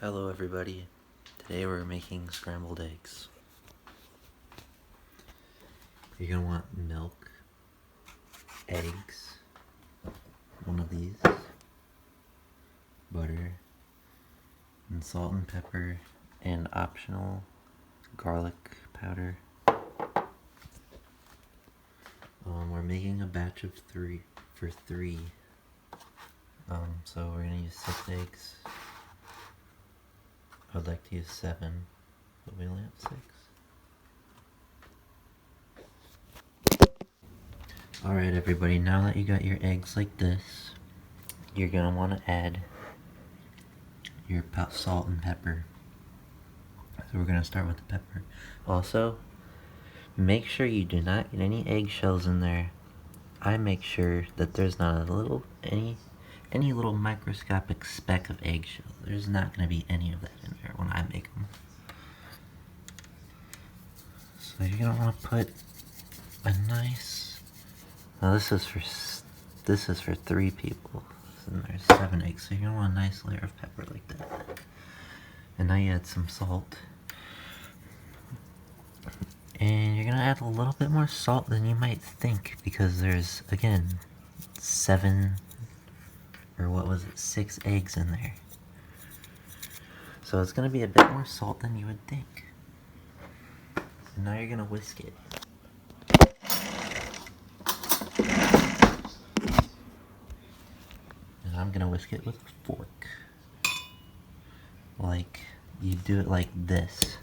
Hello everybody, today we're making scrambled eggs. You're gonna want milk, eggs, one of these, butter, and salt and pepper, and optional garlic powder. We're making a batch of three. So we're gonna use 6 eggs. I'd like to use 7, but we only have 6. Alright everybody, now that you got your eggs like this, you're gonna want to add your salt and pepper. So we're gonna start with the pepper. Also, make sure you do not get any eggshells in there. I make sure that there's not a little, any little microscopic speck of eggshell. There's not gonna be any of that in there when I make them. So you're gonna want to put a nice. Now this is for 3 people, and there's 7 eggs. So you're gonna want a nice layer of pepper like that. And now you add some salt. And you're gonna add a little bit more salt than you might think, because there's, again, 6 eggs in there. So it's gonna be a bit more salt than you would think. And now you're gonna whisk it. And I'm gonna whisk it with a fork. Like, you do it like this.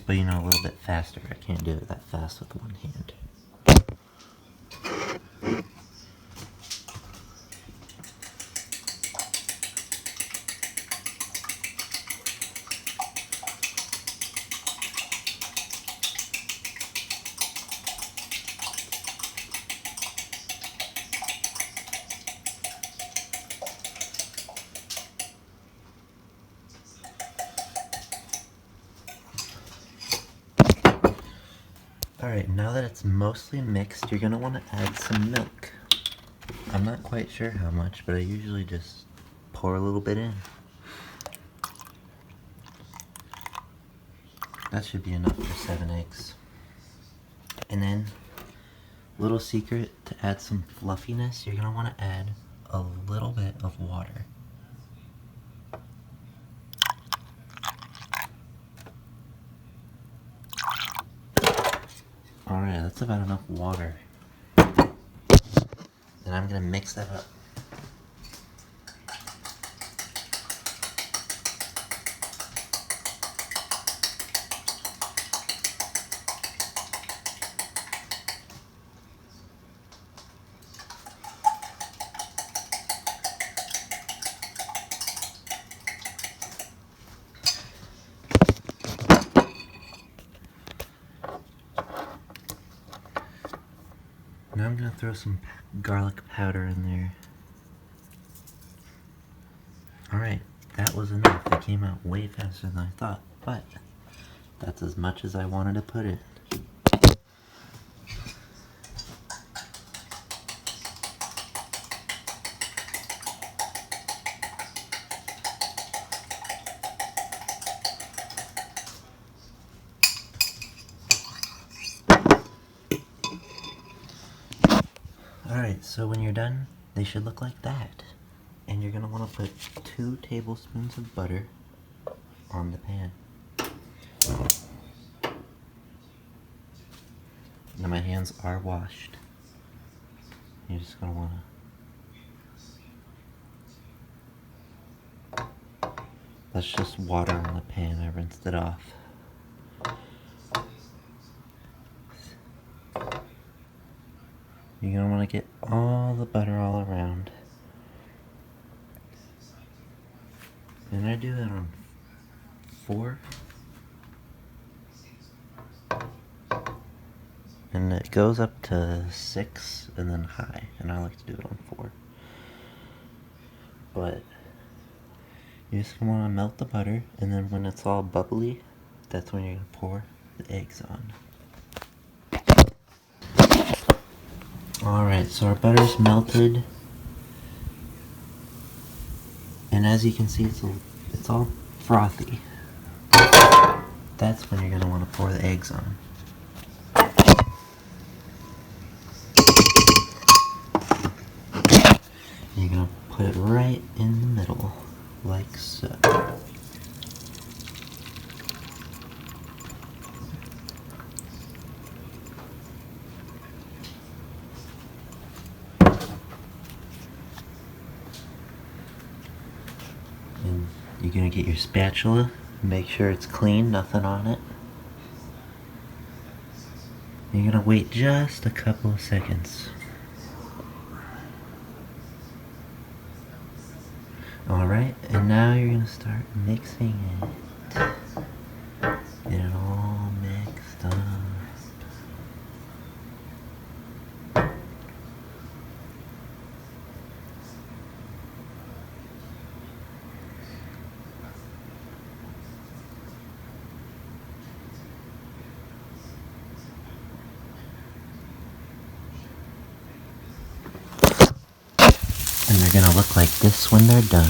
But you know, a little bit faster. I can't do it that fast with one hand. Alright, now that it's mostly mixed, you're going to want to add some milk. I'm not quite sure how much, but I usually just pour a little bit in. That should be enough for 7 eggs. And then, little secret to add some fluffiness, you're going to want to add a little bit of water. Alright, that's about enough water. And I'm going to mix that up. Now I'm going to throw some garlic powder in there. Alright, that was enough. It came out way faster than I thought, but that's as much as I wanted to put in. Alright, so when you're done, they should look like that. And you're going to want to put 2 tablespoons of butter on the pan. Now my hands are washed. You're just going to want to... That's just water on the pan. I rinsed it off. You're going to want to get all the butter all around. And I do that on 4. And it goes up to 6 and then high. And I like to do it on 4. But you just want to melt the butter, and then when it's all bubbly, that's when you're going to pour the eggs on. Alright, so our butter's melted. And And as you can see, it's all frothy. That's when you're going to want to pour the eggs on. You're going to put it right in the middle, like so. And you're going to get your spatula, make sure it's clean, nothing on it. You're going to wait just a couple of seconds. Alright, and now you're going to start mixing it. Get it all mixed up. And they're going to look like this when they're done.